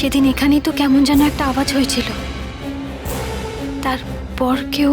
সেদিন এখানেই তো কেমন যেন একটা আওয়াজ হয়েছিল, তারপর কেউ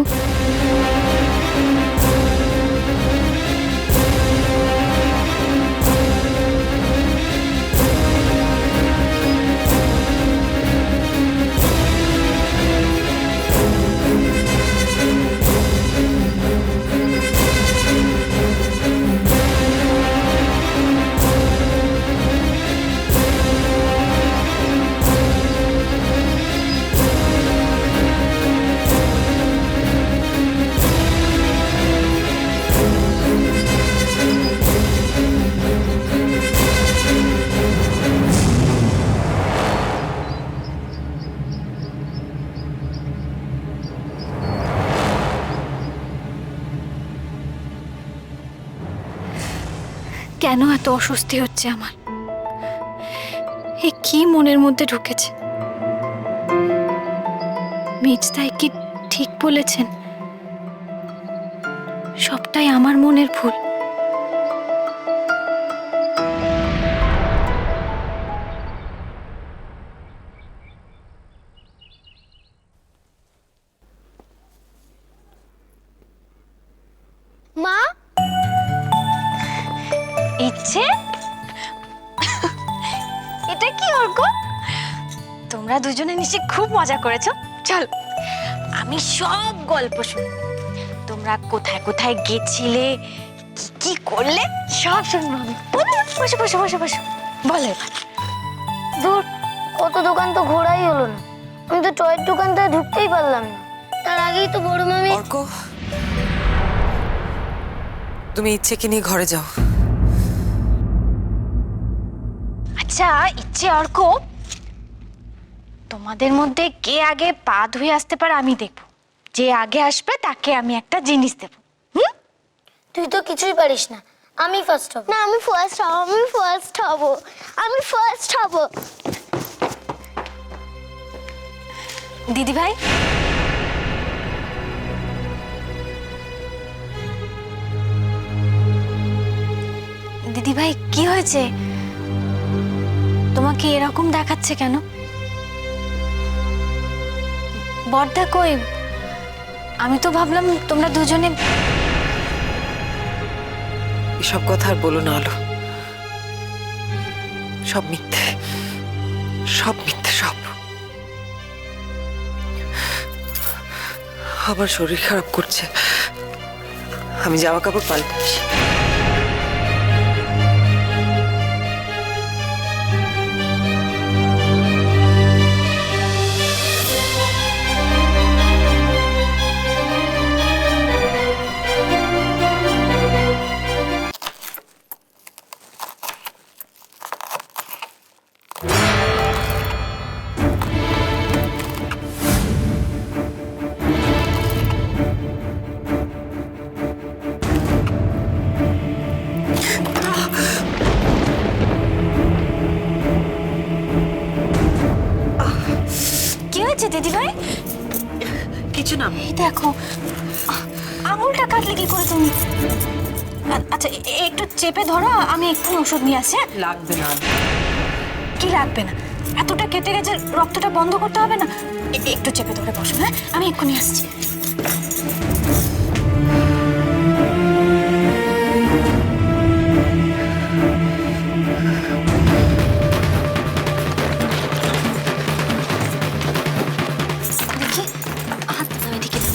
কেন এত অস্বস্তি হচ্ছে আমার? এ কি মনের মধ্যে ঢুকেছে? মেজদাই কি ঠিক বলেছেন? সবটাই আমার মনের ভুল। মা, ইচ্ছে এটা কি অর্ক? তোমরা দুজনে নিশ্চয়ই খুব মজা করেছো। চল আমি সব গল্প শুনি। তোমরা কোথায় কোথায় গেছিলে, কি কি করলে সব শুনবো আমি। বসো বসো বসো বসো, বলো এবার। দূর, কত দোকান তো ঘোরাই হলো না। আমি তো টয়ের দোকানটায় ঢুকতেই পারলাম না। তার আগেই তো বড় মামি। অর্ক, তুমি ইচ্ছেকে নিয়ে ঘরে যাও। আচ্ছা ইচ্ছে অর্ক, তোমাদের মধ্যে কে আগে পা ধুয়ে আসতে পারে আমি দেখবো। যে আগে আসবে তাকে আমি একটা জিনিস দেবো। তুই তো কিছুই পারিস না, আমি ফার্স্ট হব। না, আমি ফার্স্ট হব, আমি ফার্স্ট হব, আমি ফার্স্ট হব। দিদি ভাই, দিদি ভাই কি হয়েছে? তোমাকে এরকম দেখাচ্ছে কেন? বড়দা কই? আমি তো ভাবলাম তোমরা দুজনে। এসব কথা আর বলো না আলো, সব মিথ্যে, সব মিথ্যে, সব। আমার শরীর খারাপ করছে, আমি জামা কাপড় পাল্টাচ্ছি। কি হয়েছে দিদি ভাই? কিছু না। এই দেখো, আঙুলটা কাটলে কি করে তুমি? আচ্ছা একটু চেপে ধরো, আমি এক্ষুনি ওষুধ নিয়ে আসছি। লাগবে না। কি লাগবে না? এতটা কেটে গেছে, রক্তটা বন্ধ করতে হবে না? একটু চেপে ধরে বসো, হ্যাঁ আমি এক্ষুনি আসছি। দেখি হাত এদিকে দাও।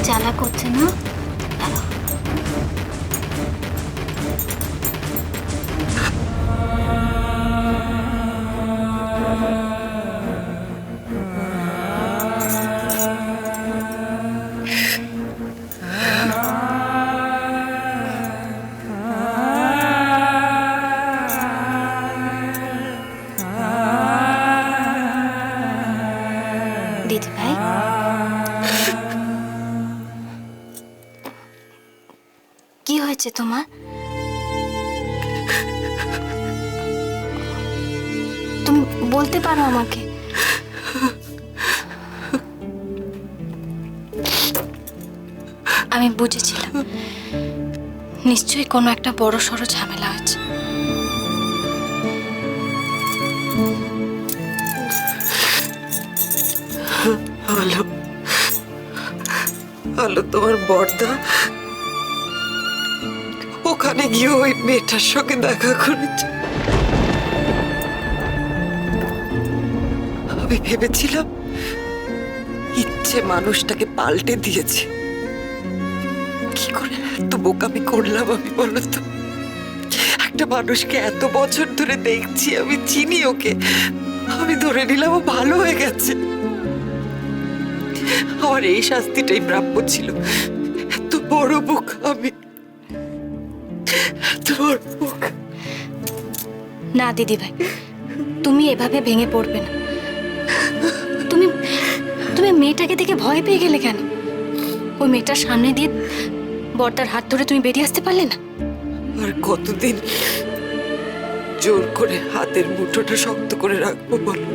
জ্বালা করছে না? দিদি ভাই, কি হয়েছে তোমার? তুমি বলতে পারো আমাকে? আমি বুঝেছিলাম নিশ্চয়ই কোনো একটা বড় সড়ো ঝামেলা হয়েছে। আলো, আলো তোমার বড়দা ওখানে গিয়ে ওই মেয়েটার সঙ্গে দেখা করেছে। আমি ভেবেছিলাম ইচ্ছে মানুষটাকে পাল্টে দিয়েছে। কি করে এত বোকামি করলাম আমি, বলো তো? একটা মানুষকে এত বছর ধরে দেখছি, আমি চিনি ওকে, আমি ধরে নিলাম ও ভালো হয়ে গেছে। আমার এই শাস্তিটাই প্রাপ্য ছিল। এত বড় বুক আমি, এত বড় বুক। না দিদি ভাই, তুমি এভাবে ভেঙে পড়বে না। তুমি তুমি মেয়েটাকে দেখে ভয় পেয়ে গেলে কেন? ওই মেয়েটার সামনে দিয়ে বড়দার হাত ধরে তুমি বেরিয়ে আসতে পারলে না? আর কতদিন জোর করে হাতের মুঠোটা শক্ত করে রাখবো বলো?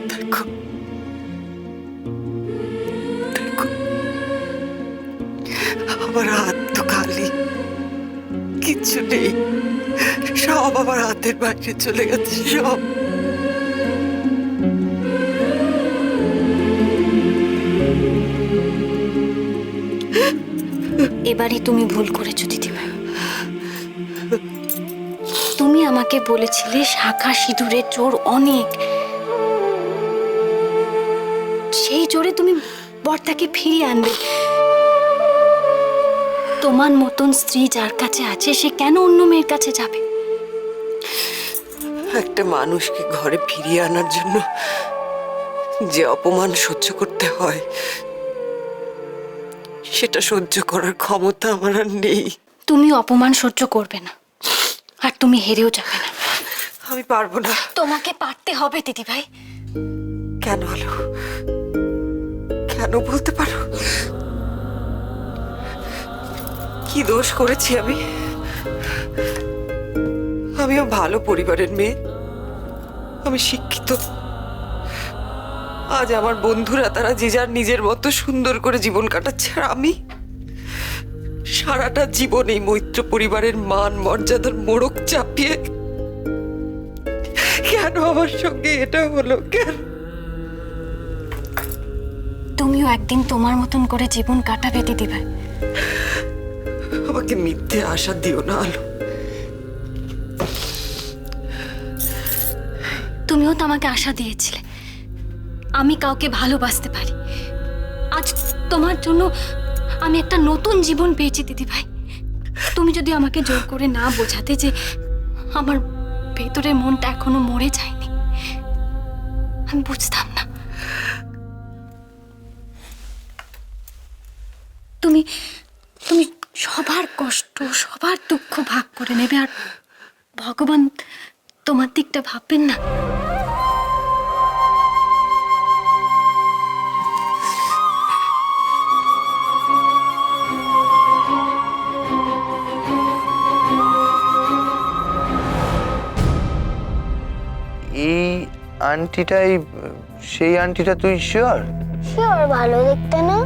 দেখো, দেখো, আমার হাত তো খালি, কিচ্ছু নেই। সব আমার হাতের বাইরে চলে গেছে, সব। এবারই তুমি ভুল করেছো দিদিভাই। তুমি আমাকে বলেছিলে শাখা সিঁদুরের জোর অনেক, সেই জোরে তুমি বরটাকে ফিরিয়ে আনবে। তোমার মতন স্ত্রী যার কাছে আছে সে কেন অন্য মেয়ের কাছে যাবে? একটা মানুষকে ঘরে ফিরিয়ে আনার জন্য যে অপমান সহ্য করতে হয়, সেটা সহ্য করার ক্ষমতা আমার আর নেই। তুমি অপমান সহ্য করবে না, আর তুমি হেরেও যাবে না। আমি পারবো না। তোমাকে পারতে হবে দিদিভাই। কেন হলো? কেন বলতে পারো? কি দোষ করেছি আমি? আমিও ভালো পরিবারের মেয়ে, আমি শিক্ষিত। আজ আমার বন্ধুরা তারা যে যার নিজের মতো সুন্দর করে জীবন কাটাচ্ছে, আর আমি সারাটা জীবন এই মৈত্র পরিবারের মান মর্যাদার মোড়ক চাপিয়ে। কেন আমার সঙ্গে এটা হলো? কেন? তুমিও একদিন তোমার মতন করে জীবন কাটাবে দিদিভাই। আমাকে মিথ্যে আশা দিও না আলো। তুমিও তো আমাকে আশা দিয়েছিলে আমি কাউকে ভালোবাসতে পারি। আজ তোমার জন্য আমি একটা নতুন জীবন পেয়েছি দিদিভাই। তুমি যদি আমাকে জোর করে না বোঝাতে যে আমার ভেতরের মনটা এখনো মরে যায়নি, আমি বুঝতাম না। তুমি তুমি সবার কষ্ট সবার দুঃখ ভাগ করে নেবে, আর ভগবান তোমার দিকটা ভাববেন না। এই আন্টিটাই সেই আন্টিটা, তুই শিওর? শিওর, ভালো দেখতে না?